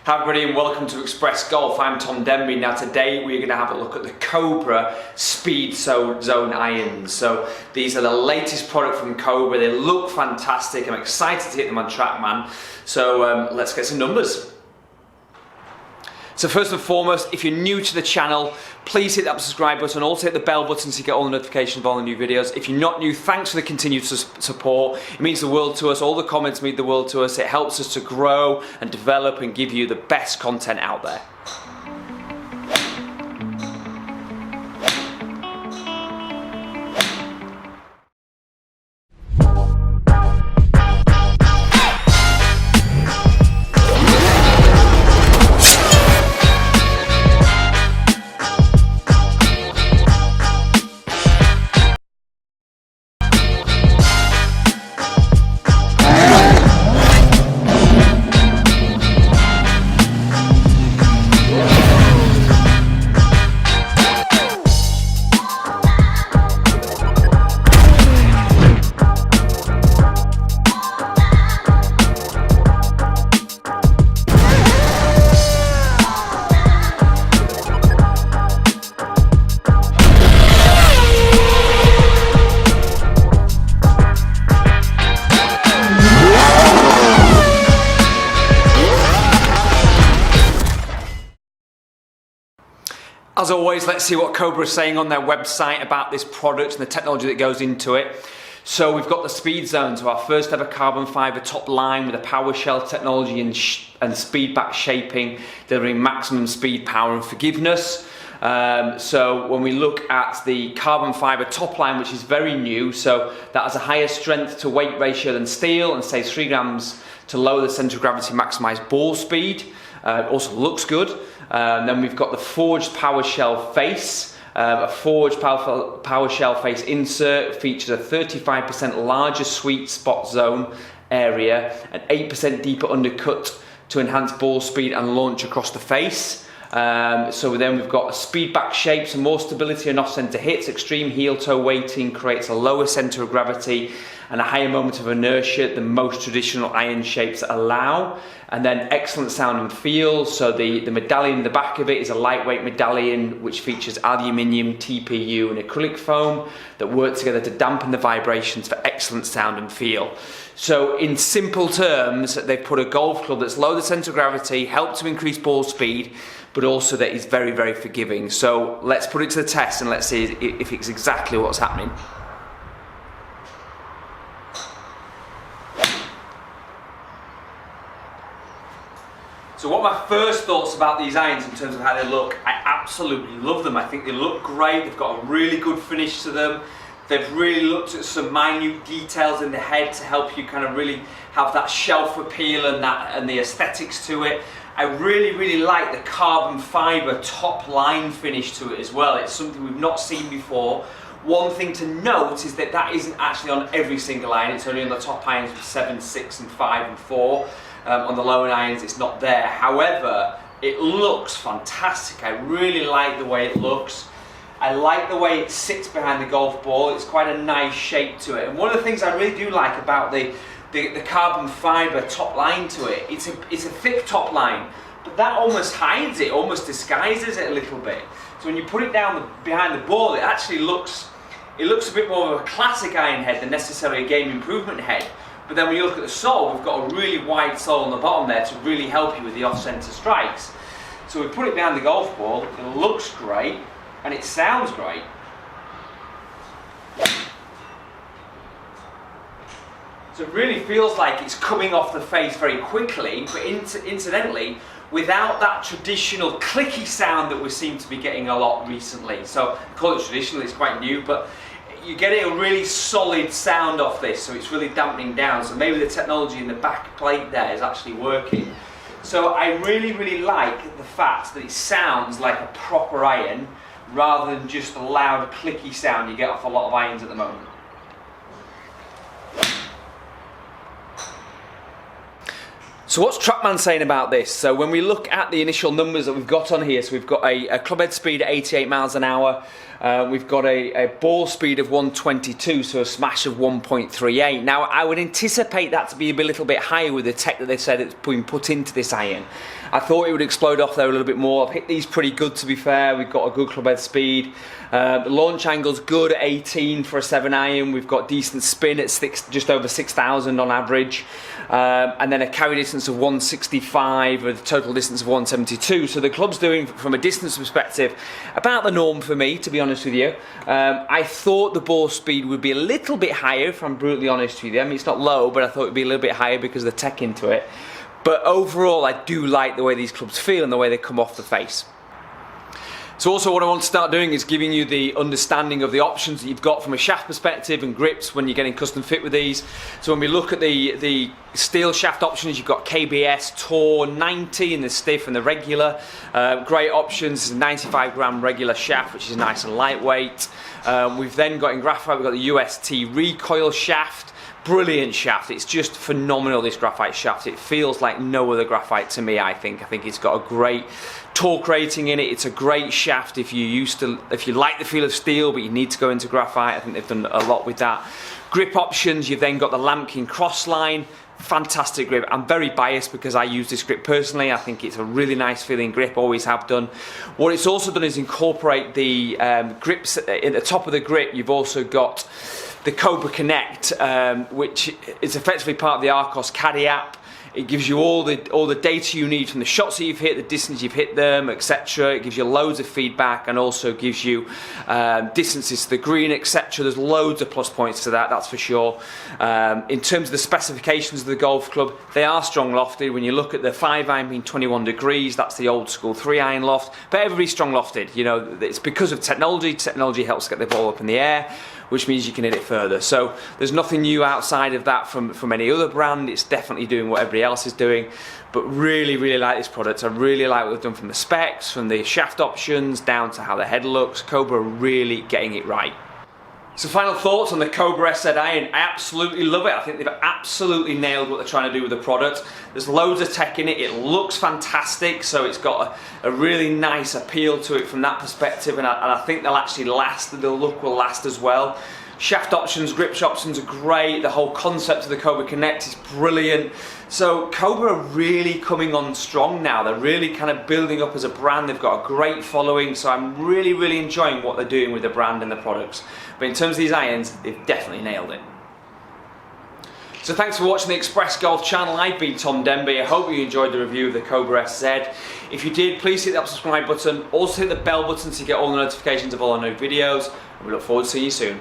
Hi everybody and welcome to Express Golf. I'm Tom Denby. Now today we're going to have a look at the Cobra SpeedZone Irons. So these are the latest product from Cobra. They look fantastic. I'm excited to hit them on Trackman. So let's get some numbers. So first and foremost, if you're new to the channel, please hit that subscribe button. Also hit the bell button to get all the notifications of all the new videos. If you're not new, thanks for the continued support. It means the world to us. All the comments mean the world to us. It helps us to grow and develop and give you the best content out there. As always, let's see what Cobra is saying on their website about this product and the technology that goes into it. So we've got the SpeedZone, so our first ever carbon fiber top line with a power shell technology and speed back shaping, delivering maximum speed, power and forgiveness. So when we look at the carbon fiber top line, which is very new, so that has a higher strength to weight ratio than steel and saves 3 grams to lower the center of gravity, maximize ball speed. Also looks good. Then we've got the forged power shell face. A forged power shell face insert features a 35% larger sweet spot zone area, an 8% deeper undercut to enhance ball speed and launch across the face. So then we've got a speed back shape, so more stability and off-center hits. Extreme heel-toe weighting creates a lower center of gravity and a higher moment of inertia than most traditional iron shapes allow. And then excellent sound and feel. So the medallion in the back of it is a lightweight medallion which features aluminium, TPU and acrylic foam that work together to dampen the vibrations for excellent sound and feel. So in simple terms, they've put a golf club that's low the center of gravity, help to increase ball speed, but also that is very, very forgiving. So let's put it to the test and let's see if it's exactly what's happening. So what are my first thoughts about these irons in terms of how they look? I absolutely love them. I think they look great. They've got a really good finish to them. They've really looked at some minute details in the head to help you kind of really have that shelf appeal and the aesthetics to it. I really like the carbon fiber top line finish to it as well. It's something we've not seen before. One thing to note is that that isn't actually on every single iron. It's only on the top irons with 7, 6 and 5 and 4. On the lower irons it's not there. However, it looks fantastic. I really like the way it looks. I like the way it sits behind the golf ball. It's quite a nice shape to it. And one of the things I really do like about the carbon fiber top line to it, it's a thick top line, but that almost hides it, almost disguises it a little bit. So when you put it down behind the ball, it actually looks a bit more of a classic iron head than necessarily a game improvement head. But then when you look at the sole, we've got a really wide sole on the bottom there to really help you with the off-center strikes. So we put it behind the golf ball, it looks great, and it sounds great. So it really feels like it's coming off the face very quickly, but incidentally, without that traditional clicky sound that we seem to be getting a lot recently. So I call it traditional, it's quite new, but you're getting a really solid sound off this, so it's really dampening down. So maybe the technology in the back plate there is actually working. So I really like the fact that it sounds like a proper iron rather than just a loud clicky sound you get off a lot of irons at the moment. So what's Trackman saying about this? So when we look at the initial numbers that we've got on here, so we've got a club head speed at 88 miles an hour, we've got a ball speed of 122, so a smash of 1.38. Now I would anticipate that to be a little bit higher with the tech that they said it's been put into this iron. I thought it would explode off there a little bit more. I've hit these pretty good, to be fair. We've got a good club head speed. The launch angle's good at 18 for a 7 iron. We've got decent spin at just over 6,000 on average. And then a carry distance of 165 with a total distance of 172. So the club's doing, from a distance perspective, about the norm for me, to be honest with you. I thought the ball speed would be a little bit higher, if I'm brutally honest with you. I mean, it's not low, but I thought it would be a little bit higher because of the tech into it. But overall, I do like the way these clubs feel and the way they come off the face. So also what I want to start doing is giving you the understanding of the options that you've got from a shaft perspective and grips when you're getting custom fit with these. So when we look at the steel shaft options, you've got KBS, Tor, 90 in the stiff and the regular. Great options, 95 gram regular shaft, which is nice and lightweight. We've then got in graphite, we've got the UST recoil shaft. Brilliant shaft. It's just phenomenal, this graphite shaft. It feels like no other graphite to me, I think. I think it's got a great torque rating in it. It's a great shaft if you like the feel of steel but you need to go into graphite. I think they've done a lot with that. Grip options, you've then got the Lambkin crossline. Fantastic grip. I'm very biased because I use this grip personally. I think it's a really nice feeling grip, always have done. What it's also done is incorporate the grips at the top of the grip. You've also got the Cobra Connect, which is effectively part of the Arcos Caddy app. It gives you all the data you need from the shots that you've hit, the distance you've hit them, etc. It gives you loads of feedback and also gives you distances to the green, etc. There's loads of plus points to that, that's for sure. In terms of the specifications of the golf club, they are strong lofted. When you look at the 5 iron being 21 degrees, that's the old school 3 iron loft. But everybody's strong lofted. You know, it's because of technology. Technology helps get the ball up in the air, which means you can hit it further. So there's nothing new outside of that from any other brand. It's definitely doing what everybody else is doing, but really like this product. I really like what they've done from the specs, from the shaft options down to how the head looks. Cobra are really getting it right. So final thoughts on the Cobra SZ Iron. I absolutely love it. I think they've absolutely nailed what they're trying to do with the product. There's loads of tech in it. It looks fantastic, so it's got a really nice appeal to it from that perspective, and I think they'll actually last. The look will last as well. Shaft options, grip options are great. The whole concept of the Cobra Connect is brilliant. So Cobra are really coming on strong now. They're really kind of building up as a brand. They've got a great following, so I'm really enjoying what they're doing with the brand and the products. But in terms of these irons, they've definitely nailed it. So thanks for watching the Express Golf channel. I've been Tom Denby. I hope you enjoyed the review of the Cobra SZ. If you did, please hit that subscribe button. Also hit the bell button to get all the notifications of all our new videos. And we look forward to seeing you soon.